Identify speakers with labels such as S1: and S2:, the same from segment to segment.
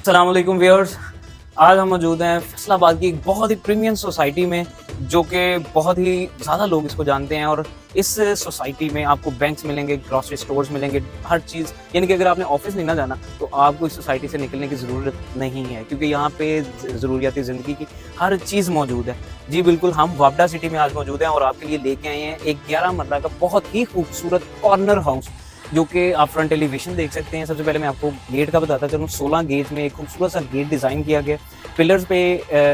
S1: अस्सलाम वालेकुम व्यूअर्स। आज हम मौजूद हैं फैसलाबाद की एक बहुत ही प्रीमियम सोसाइटी में, जो कि बहुत ही ज़्यादा लोग इसको जानते हैं। और इस सोसाइटी में आपको बैंक्स मिलेंगे, ग्रॉसरी स्टोर्स मिलेंगे, हर चीज़। यानी कि अगर आपने ऑफिस नहीं ना जाना तो आपको इस सोसाइटी से निकलने की ज़रूरत नहीं है, क्योंकि यहाँ पे ज़रूरियाती ज़िंदगी की हर चीज़ मौजूद है। जी बिल्कुल, हम वापडा सिटी में आज मौजूद हैं और आपके लिए लेके आए हैं एक 11 मरला का बहुत ही खूबसूरत कॉर्नर हाउस, जो कि आप फ्रंट एलिवेशन देख सकते हैं। सबसे पहले मैं आपको गेट का बताता चलूँ। 16 गेट में एक खूबसूरत सा गेट डिज़ाइन किया गया। पिलर्स पे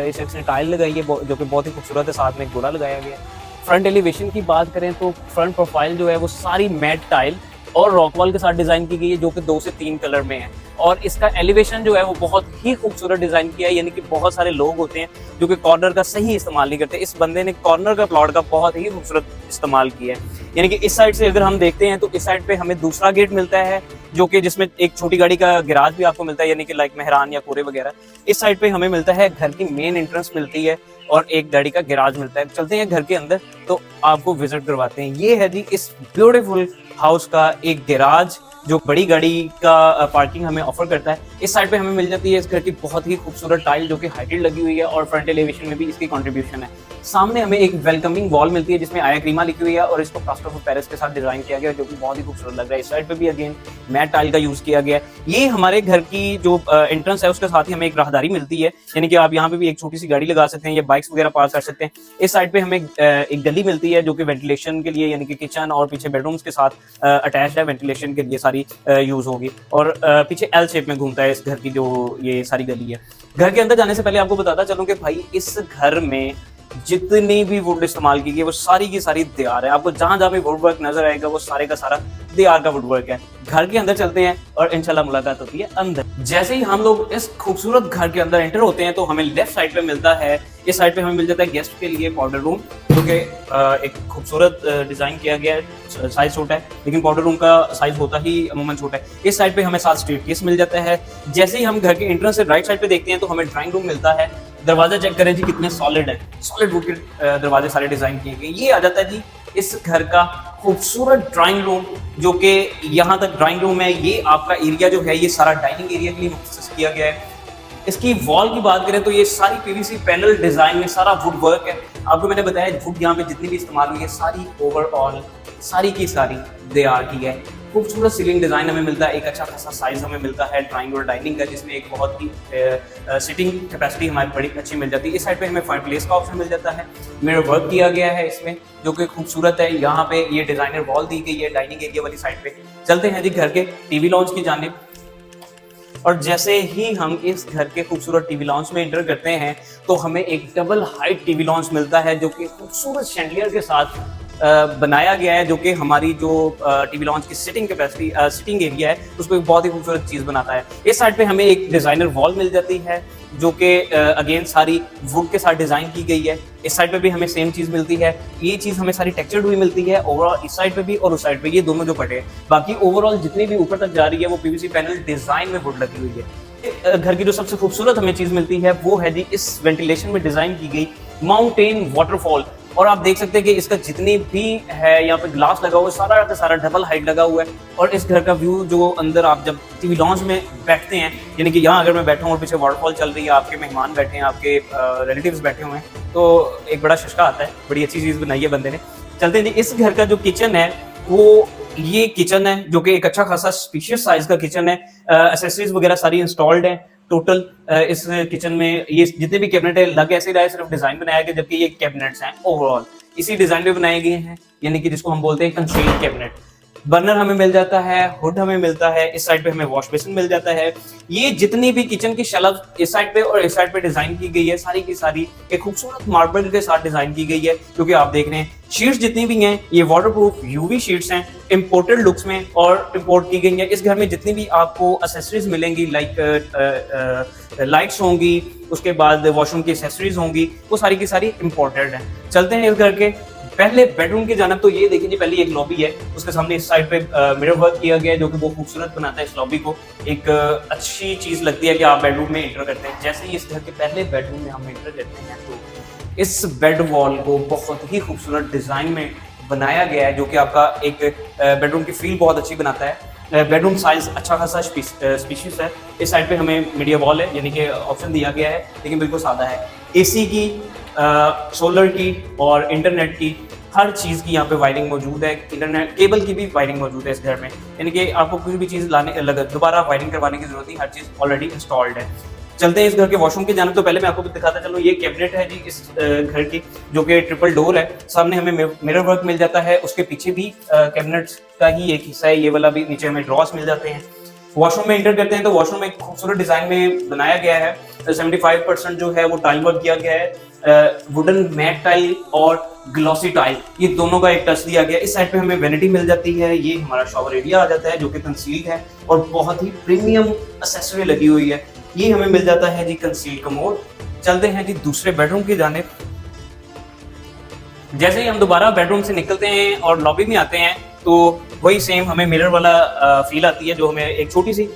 S1: इस ने टाइल लगाई है जो कि बहुत ही खूबसूरत है, साथ में एक घोड़ा लगाया गया है। फ्रंट एलिवेशन की बात करें तो फ्रंट प्रोफाइल जो है वो सारी मैट टाइल और रॉकवॉल के साथ डिज़ाइन की गई है, जो कि 2 से 3 कलर में है। और इसका एलिवेशन जो है वो बहुत ही खूबसूरत डिज़ाइन किया है। यानी कि बहुत सारे लोग होते हैं जो कि कॉर्नर का सही इस्तेमाल नहीं करते। इस बंदे ने कॉर्नर का प्लॉट का बहुत ही खूबसूरत इस्तेमाल किया है। यानी कि इस साइड से अगर हम देखते हैं तो इस साइड पे हमें दूसरा गेट मिलता है, जो कि जिसमें एक छोटी गाड़ी का गैराज भी आपको मिलता है, यानी कि लाइक मेहरान या कोरे वगैरह। इस साइड पे हमें मिलता है घर की मेन एंट्रेंस मिलती है और एक गाड़ी का गैराज मिलता है। चलते हैं घर के अंदर तो आपको विजिट करवाते हैं। ये है जी इस ब्यूटीफुल हाउस का एक गैराज, जो बड़ी गाड़ी का पार्किंग हमें ऑफर करता है। इस साइड पे हमें मिल जाती है इस घर की बहुत ही खूबसूरत टाइल, जो कि हाइटेड लगी हुई है और फ्रंट एलिवेशन में भी इसकी कंट्रीब्यूशन है। सामने हमें एक वेलकमिंग वॉल मिलती है जिसमें आया क्रीमा लिखी हुई है और इसको प्लास्टर ऑफ पेरिस के साथ डिजाइन किया गया है, जो कि बहुत ही खूबसूरत लग रहा है। इस साइड पे भी अगेन मैट टाइल का यूज किया गया है। ये हमारे घर की जो एंट्रेंस है उसके साथ ही हमें एक राहदारी मिलती है, यानी कि आप यहाँ पे भी एक छोटी सी गाड़ी लगा सकते हैं या बाइक्स वगैरह पार्क कर सकते हैं। इस साइड पे हमें एक गली मिलती है जो कि वेंटिलेशन के लिए, यानी कि किचन और पीछे बेडरूम्स के साथ अटैच है, वेंटिलेशन के लिए सारी यूज होगी। और पीछे एल शेप में घूमता है इस घर की जो ये सारी गली है। घर के अंदर जाने से पहले आपको बताता चलूं कि भाई इस घर में जितनी भी वुड इस्तेमाल की गई वो सारी की सारी दीवार है। आपको जहां जहां भी वुड वर्क नजर आएगा वो सारे का सारा दीवार का वुड वर्क है। घर के अंदर चलते हैं और इंशाल्लाह मुलाकात होती है अंदर। जैसे ही हम लोग इस खूबसूरत घर के अंदर एंटर होते हैं तो हमें लेफ्ट साइड पे मिलता है, इस साइड पे हमें मिल जाता है गेस्ट के लिए पाउडर रूम, जो कि एक खूबसूरत डिजाइन किया गया है। साइज छोटा है लेकिन पाउडर रूम का साइज होता ही अमूमन छोटा है। इस साइड पे हमें साथ स्ट्रीट केस मिल जाता है। जैसे ही हम घर के एंट्रेंस से राइट साइड पे देखते हैं तो हमें ड्राइंग रूम मिलता है। दरवाजा चेक करें जी कितने सॉलिड है, सॉलिड वुड के दरवाजे सारे डिजाइन किए गए। ये आ जाता है जी इस घर का खूबसूरत ड्राइंग रूम, जो कि यहाँ तक ड्राइंग रूम है। ये आपका एरिया जो है ये सारा डाइनिंग एरिया के लिए मुख्तस किया गया है। इसकी वॉल की बात करें तो ये सारी पीवीसी पैनल डिजाइन में सारा वुड वर्क है। आपको मैंने बताया वुड यहाँ पे जितनी भी इस्तेमाल हुई है सारी ओवरऑल सारी की सारी दीवार की है। खूबसूरत सीलिंग डिजाइन हमें मिलता है। एक अच्छा खासा साइज हमें मिलता है ड्राइंग और डाइनिंग का, जिसमें एक बहुत ही सिटिंग कैपेसिटी हमारी बड़ी अच्छी मिल जाती है। इस साइड पे हमें फायर प्लेस का ऑप्शन मिल जाता है। मिरर वर्क किया गया है इसमें, जो कि खूबसूरत है। यहाँ पे ये डिजाइनर वॉल दी गई है डाइनिंग एरिया वाली साइड पे। चलते हैं जी घर के टीवी लॉन्च की जानिब। और जैसे ही हम इस घर के खूबसूरत टीवी लॉन्च में एंटर करते हैं तो हमें एक डबल हाइट टीवी लॉन्च मिलता है, जो कि खूबसूरत शैंडलियर के साथ बनाया गया है, जो कि हमारी जो टीवी लॉन्च की सिटिंग कैपेसिटी सिटिंग एरिया है उसको एक बहुत ही खूबसूरत चीज़ बनाता है। इस साइड पे हमें एक डिजाइनर वॉल मिल जाती है, जो कि अगेन सारी वुड के साथ डिजाइन की गई है। इस साइड पे भी हमें सेम चीज मिलती है। ये चीज हमें सारी टेक्सचर्ड हुई मिलती है ओवरऑल, इस साइड पे भी और उस साइड पे, ये दोनों जो कटे हैं। बाकी ओवरऑल जितनी भी ऊपर तक जा रही है वो पीवीसी पैनल डिजाइन में वुड लगी हुई है। घर की जो सबसे खूबसूरत हमें चीज मिलती है वो है जी इस वेंटिलेशन में डिजाइन की गई माउंटेन वाटरफॉल। और आप देख सकते हैं कि इसका जितनी भी है यहाँ पे ग्लास लगा हुआ है सारा का सारा डबल हाइट लगा हुआ है। और इस घर का व्यू जो अंदर आप जब टीवी लॉन्च में बैठते हैं, यानी कि यहाँ अगर मैं बैठा हूँ और पीछे वाटरफॉल चल रही है, आपके मेहमान बैठे हैं, आपके रिलेटिव्स बैठे हुए हैं, तो एक बड़ा शशका आता है। बड़ी अच्छी चीज़ बनाई है बंदे ने। चलते हैं जी इस घर का जो किचन है वो ये किचन है, जो कि एक अच्छा खासा स्पेशियस साइज का किचन है। एक्सेसरीज वगैरह सारी इंस्टॉल्ड है। टोटल इस किचन में ये जितने भी कैबिनेट है लग ऐसे रहा है, सिर्फ डिजाइन बनाया गया, जबकि ये कैबिनेट्स हैं ओवरऑल इसी डिजाइन में बनाए गए हैं, यानी कि जिसको हम बोलते हैं कंसील्ड कैबिनेट। बर्नर हमें मिल जाता है, हुड हमें मिलता है, इस साइड पे हमें वॉश बेसिन मिल जाता है। ये जितनी भी किचन की शेल्फ इस साइड पे और इस साइड पे डिजाइन की गई है सारी की सारी एक खूबसूरत मार्बल के साथ डिजाइन की गई है, क्योंकि आप देख रहे हैं शीट्स जितनी भी हैं ये वाटरप्रूफ यूवी शीट्स हैं, इंपोर्टेड लुक्स में और इंपोर्ट की गई हैं। इस घर में जितनी भी आपको एक्सेसरीज मिलेंगी, लाइक लाइट्स होंगी, उसके बाद वॉशरूम की एक्सेसरीज होंगी, वो सारी की सारी इंपोर्टेड हैं। चलते हैं इस घर के पहले बेडरूम की जानब। तो ये देखिए जी पहले एक लॉबी है, उसके सामने इस साइड पे मिरर वर्क किया गया है, जो कि वो खूबसूरत बनाता है इस लॉबी को। एक अच्छी चीज लगती है कि आप बेडरूम में एंटर करते हैं। जैसे ही इस घर के पहले बेडरूम में हम एंटर करते हैं तो इस बेड वॉल को बहुत ही खूबसूरत डिजाइन में बनाया गया है, जो कि आपका एक बेडरूम की फील बहुत अच्छी बनाता है। बेडरूम साइज अच्छा खासा स्पीशीज है। इस साइड पे हमें मीडिया वॉल है, यानी कि ऑप्शन दिया गया है, लेकिन बिल्कुल सादा है। एसी की, सोलर की और इंटरनेट की, हर चीज़ की यहाँ पे वायरिंग मौजूद है। इंटरनेट केबल की भी वायरिंग मौजूद है इस घर में, यानी कि आपको कोई भी चीज़ दोबारा वायरिंग करवाने की जरूरत नहीं, हर चीज़ ऑलरेडी इंस्टॉल्ड है। चलते हैं इस घर के वॉशरूम की जानब। तो पहले मैं आपको दिखाता चलूँ, ये कैबिनेट है जी इस घर की, जो कि ट्रिपल डोर है। सामने हमें मिरर वर्क मिल जाता है, उसके पीछे भी कैबिनेट का ही एक हिस्सा है, ये वाला भी। नीचे हमें ड्रॉस मिल जाते हैं। वॉशरूम में एंटर करते हैं तो वॉशरूम एक खूबसूरत डिजाइन में बनाया गया है। 75% जो है वो टाइल वर्क किया गया है, वुडन मैट टाइल और ग्लॉसी टाइल, ये दोनों का एक टच दिया गया है। इस साइड पे हमें वैनिटी मिल जाती है, ये हमारा शॉवर एरिया आ जाता है जो कि कंसील्ड है और बहुत ही प्रीमियम एक्सेसरी लगी हुई है। ये हमें मिल जाता है जी कंसील्ड कमोड। चलते हैं जी दूसरे बेडरूम की जानिब। जैसे ही हम दोबारा बेडरूम से निकलते हैं और लॉबी में आते हैं तो वही सेम हमें मिरर वाला फील आती है, जो हमें एक छोटी सी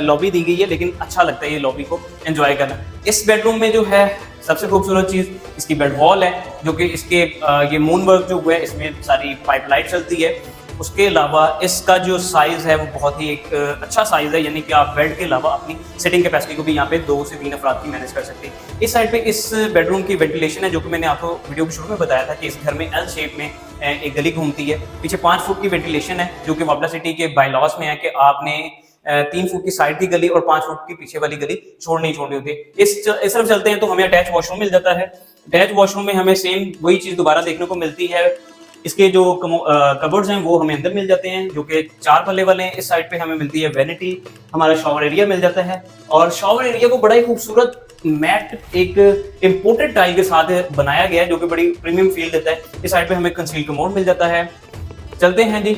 S1: लॉबी दी गई है, लेकिन अच्छा लगता है ये लॉबी को एंजॉय करना। इस बेडरूम में जो है सबसे खूबसूरत चीज़ इसकी बेड वॉल है, जो कि इसके ये मून वर्क जो हुआ है, इसमें सारी पाइप लाइट चलती है। उसके अलावा इसका जो साइज़ है वो बहुत ही एक अच्छा साइज़ है, यानी कि आप बेड के अलावा अपनी सिटिंग कैपेसिटी को भी यहाँ पे 2 से 3 अफराद की मैनेज कर सकते हैं। इस साइड पे इस बेडरूम की वेंटिलेशन है, जो कि मैंने आपको वीडियो के शुरू में बताया था कि इस घर में एल शेप में एक गली घूमती है। पीछे 5 फुट की वेंटिलेशन है, जो कि वापडा सिटी के बायलॉज में है कि आपने 3 फुट की साइड की गली और 5 फुट की पीछे वाली गली छोड़नी होती है। इस तरफ चलते हैं तो हमें अटैच वॉशरूम मिल जाता है। अटैच वॉशरूम में हमें सेम वही चीज़ दोबारा देखने को मिलती है। इसके जो कबर्ड्स हैं वो हमें अंदर मिल जाते हैं, जो कि 4 पल्ले वाले हैं। इस साइड पे हमें मिलती है वैनिटी, हमारा शॉवर एरिया मिल जाता है और शॉवर एरिया को बड़ा ही खूबसूरत मैट एक इम्पोर्टेड टाइल के साथ बनाया गया है, जो कि बड़ी प्रीमियम फील देता है। इस साइड पे हमें कंसील्ड कमोड मिल जाता है। चलते हैं जी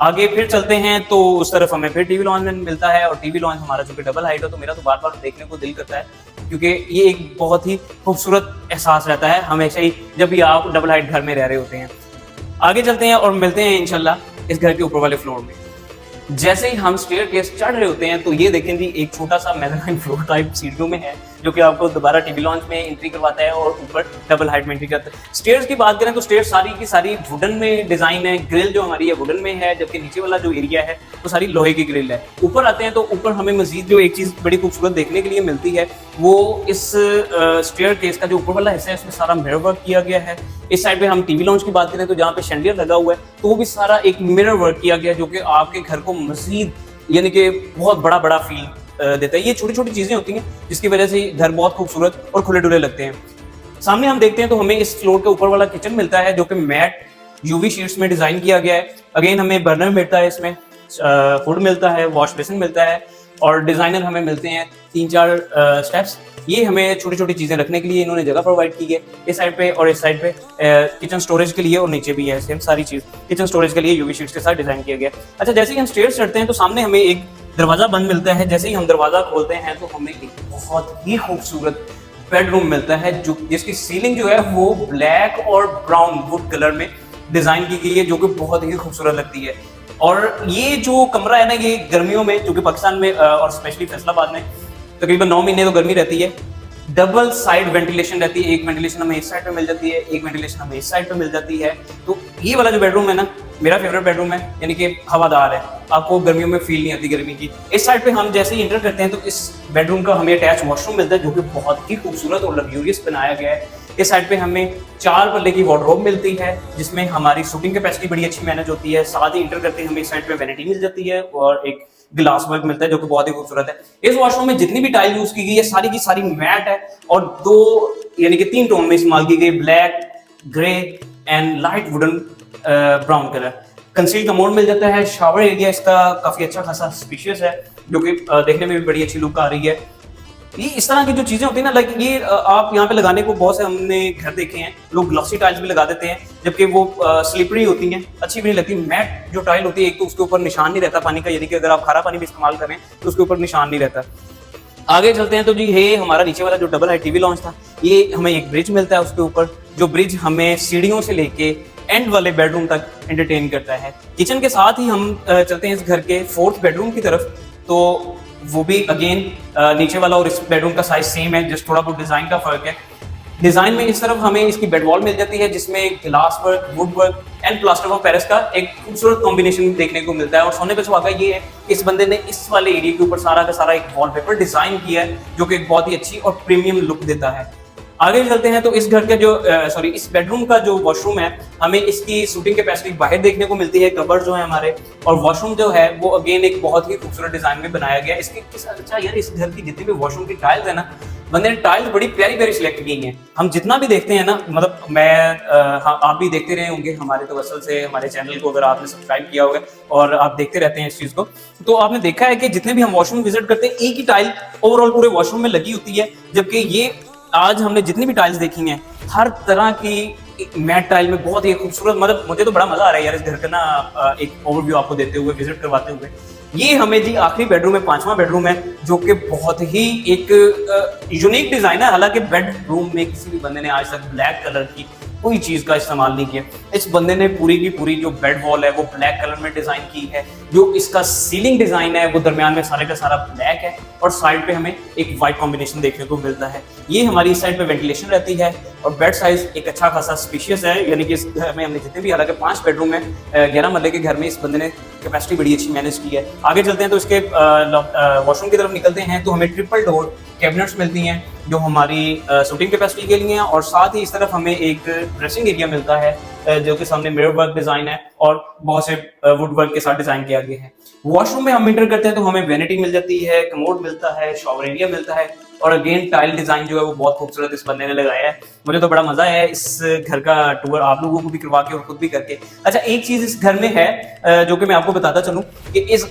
S1: आगे, फिर चलते हैं तो उस तरफ हमें फिर टीवी लॉन्च मिलता है और टीवी लॉन्च हमारा जो कि डबल हाइट हो, तो मेरा तो बार बार देखने को दिल करता है, क्योंकि ये एक बहुत ही खूबसूरत एहसास रहता है हमेशा ही जब भी आप डबल हाइट घर में रह रहे होते हैं। आगे चलते हैं और मिलते हैं इंशाल्लाह इस घर के ऊपर वाले फ्लोर में। जैसे ही हम स्टेयरकेस चढ़ रहे होते हैं तो ये देखें जी एक छोटा सा मेज़ानाइन फ्लोर टाइप सीढ़ियों में है, जो कि आपको दोबारा टीवी लॉन्च में एंट्री करवाता है और ऊपर डबल हाइट में एंट्री करता है। स्टेयर्स की बात करें तो स्टेयर्स सारी की सारी वुडन में डिजाइन है। ग्रिल जो हमारी है वुडन में है, जबकि नीचे वाला जो एरिया है वो सारी लोहे की ग्रिल है। ऊपर आते हैं तो ऊपर हमें मजीद जो एक चीज़ बड़ी खूबसूरत देखने के लिए मिलती है वो इस स्टेयरकेस का जो ऊपर वाला हिस्सा है उसमें सारा मिरर वर्क किया गया है। इस साइड पे हम टीवी लॉन्च की बात करें तो जहाँ पे शैंडियर लगा हुआ है तो वो भी सारा एक मिरर वर्क किया गया, जो कि आपके घर को मजीद यानी कि बहुत बड़ा बड़ा फील देता है। ये छोटी छोटी चीजें होती हैं जिसकी वजह से घर बहुत खूबसूरत और खुले डुले लगते हैं। सामने हम देखते हैं तो हमें इस फ्लोर के ऊपर वाला किचन मिलता है, जो कि मैट यूवी शीट्स में डिजाइन किया गया है। अगेन हमें बर्नर मिलता है, इसमें फूड मिलता है, वॉश बेसिन मिलता है और डिजाइनर हमें मिलते हैं 3-4 स्टेप्स। ये हमें छोटी छोटी चीजें रखने के लिए इन्होंने जगह प्रोवाइड की है इस साइड पे और इस साइड पे किचन स्टोरेज के लिए, और नीचे भी है सेम सारी चीज किचन स्टोरेज के लिए यूवी शीट्स के साथ डिजाइन किया गया। अच्छा, जैसे ही हम स्टेयर्स चढ़ते हैं तो सामने हमें एक दरवाजा बंद मिलता है। जैसे ही हम दरवाजा खोलते हैं तो हमें एक बहुत ही खूबसूरत बेडरूम मिलता है, जो जिसकी सीलिंग जो है वो ब्लैक और ब्राउन वुड कलर में डिजाइन की गई है, जो कि बहुत ही खूबसूरत लगती है। और ये जो कमरा है ना, ये गर्मियों में, जो कि पाकिस्तान में और स्पेशली फैसलाबाद में तकरीबन 9 महीने तो गर्मी रहती है, डबल साइड वेंटिलेशन रहती है। एक वेंटिलेशन हमें इस साइड पे मिल जाती है, एक वेंटिलेशन हमें इस साइड पे मिल जाती है। तो ये वाला जो बेडरूम है ना, मेरा फेवरेट बेडरूम है, यानी कि हवादार है, आपको गर्मियों में फील नहीं आती गर्मी की। इस साइड पे हम जैसे ही इंटर करते हैं तो इस बेडरूम का हमें अटैच वॉशरूम मिलता है, जो कि बहुत ही खूबसूरत और लग्जूरियस बनाया गया है। इस साइड पे हमें 4 पल्ले की वार्डरोब मिलती है, जिसमें हमारी शूटिंग कैपेसिटी बड़ी अच्छी मैनेज होती है। साथ ही इंटर करते ही हमें इस साइड पे वैनिटी मिल जाती है और एक ग्लास वर्क मिलता है, जो कि बहुत ही खूबसूरत है। इस वॉशरूम में जितनी भी टाइल यूज की गई है सारी की सारी मैट है और 2 यानी कि 3 टोन में इस्तेमाल की गई, black, grey and light wooden brown colour. Conceal commode मिल जाता है। शावर एरिया इसका काफी अच्छा खासा स्पेशियस है, जो कि देखने में भी बड़ी अच्छी लुक आ रही है। ये इस तरह की जो चीजें होती है ना, लाइक ये आप यहाँ पे लगाने को बहुत से हमने घर देखे हैं, लोग ग्लॉसी टाइल्स भी लगा देते हैं, जबकि वो स्लिपरी होती हैं, अच्छी भी नहीं लगती। मैट जो टाइल होती है, एक तो उसके ऊपर निशान नहीं रहता पानी का, यानी कि अगर आप खारा पानी भी इस्तेमाल करें तो उसके ऊपर निशान नहीं रहता। आगे चलते हैं तो जी ये हमारा नीचे वाला जो डबल हाइट टीवी लॉन्च था, ये हमें एक ब्रिज मिलता है उसके ऊपर, जो ब्रिज हमें सीढ़ियों से लेके एंड वाले बेडरूम तक एंटरटेन करता है। किचन के साथ ही हम चलते हैं इस घर के 4th बेडरूम की तरफ, तो वो भी अगेन नीचे वाला और इस बेडरूम का साइज सेम है, जस्ट थोड़ा बहुत डिजाइन का फर्क है। डिजाइन में इस तरफ हमें इसकी बेड वॉल मिल जाती है जिसमें glass work, would work and plaster of Paris का एक खूबसूरत कॉम्बिनेशन देखने को मिलता है। और सोने पे सुहागा ये है कि इस बंदे ने इस वाले एरिया के ऊपर सारा का सारा एक वॉलपेपर डिजाइन किया है जो कि एक बहुत ही अच्छी और प्रीमियम लुक देता है। आगे चलते हैं तो इस घर का जो इस बेडरूम का जो वॉशरूम है, हमें इसकी शूटिंग कैपेसिटी बाहर देखने को मिलती है, कबर्ड जो है हमारे, और वॉशरूम जो है वो अगेन एक बहुत ही खूबसूरत डिजाइन में बनाया गया है। इसके अच्छा यार, इस घर की जितनी भी वॉशरूम की टाइल्स है ना, बंदे ने टाइल्स बड़ी प्यारी प्यारी सिलेक्ट की हैं। हम जितना भी देखते हैं ना, मतलब आप भी देखते रहे होंगे हमारे तवसल से, हमारे चैनल को अगर आपने सब्सक्राइब किया होगा और आप देखते रहते हैं इस चीज को, तो आपने देखा है कि जितने भी हम वॉशरूम विजिट करते हैं एक ही टाइल ओवरऑल पूरे वॉशरूम में लगी होती है, जबकि ये आज हमने जितनी भी टाइल्स देखी हैं हर तरह की मैट टाइल में बहुत ही खूबसूरत, मतलब मुझे तो बड़ा मजा आ रहा है यार इस घर का ना एक ओवरव्यू आपको देते हुए, विजिट करवाते हुए। ये हमें जी आखिरी बेडरूम है, 5वां बेडरूम है, जो कि बहुत ही एक यूनिक डिजाइन है। हालांकि बेडरूम में किसी भी बंदे ने आज तक ब्लैक कलर की कोई चीज का इस्तेमाल नहीं किया। इस बंदे ने पूरी की पूरी जो बेड वॉल है वो ब्लैक कलर में डिजाइन की है। जो इसका सीलिंग डिजाइन है वो दरमियान में सारे का सारा ब्लैक है और साइड पे हमें एक वाइट कॉम्बिनेशन देखने को मिलता है। ये हमारी इस साइड पे वेंटिलेशन रहती है और बेड साइज एक अच्छा खासा स्पेशियस है, यानी कि इस घर में हमने जितने भी, हालांकि 5 बेडरूम है, 11 मरले के घर में इस बंदे ने कैपेसिटी बड़ी अच्छी मैनेज की है। आगे चलते हैं तो इसके वॉशरूम की तरफ निकलते हैं तो हमें ट्रिपल डोर कैबिनेट्स मिलती हैं जो हमारी शूटिंग कैपेसिटी के लिए हैं, और साथ ही इस तरफ हमें एक ड्रेसिंग एरिया मिलता है जो कि सामने मिरर वर्क डिजाइन है और बहुत से वुड वर्क के साथ डिजाइन किया गया है। वॉशरूम में हम एंटर करते हैं तो हमें वैनिटी मिल जाती है, कमोड मिलता है, शॉवर एरिया मिलता है, और अगेन टाइल डिजाइन जो है वो बहुत खूबसूरत इस बंदे ने लगाया है। मुझे तो बड़ा मजा आया इस घर का टूर आप लोगों को भी करवा के और खुद भी करके। अच्छा, एक चीज इस घर में है जो कि मैं आपको बताता चलूं कि इस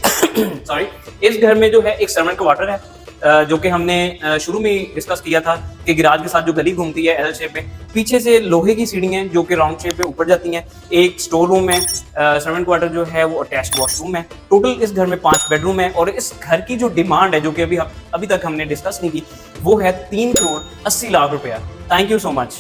S1: इस घर में जो है एक सर्वेंट क्वार्टर है, जो कि हमने शुरू में ही डिस्कस किया था कि गिराज के साथ जो गली घूमती है एल शेप में, पीछे से लोहे की सीढ़ियां हैं जो कि राउंड शेप में ऊपर जाती हैं। एक स्टोर रूम है, सर्वेंट क्वार्टर जो है वो अटैच्ड वॉशरूम है। टोटल इस घर में 5 बेडरूम है और इस घर की जो डिमांड है जो कि अभी तक हमने डिस्कस नहीं की, वो है 3 करोड़ 80 लाख रुपया। Thank you so much.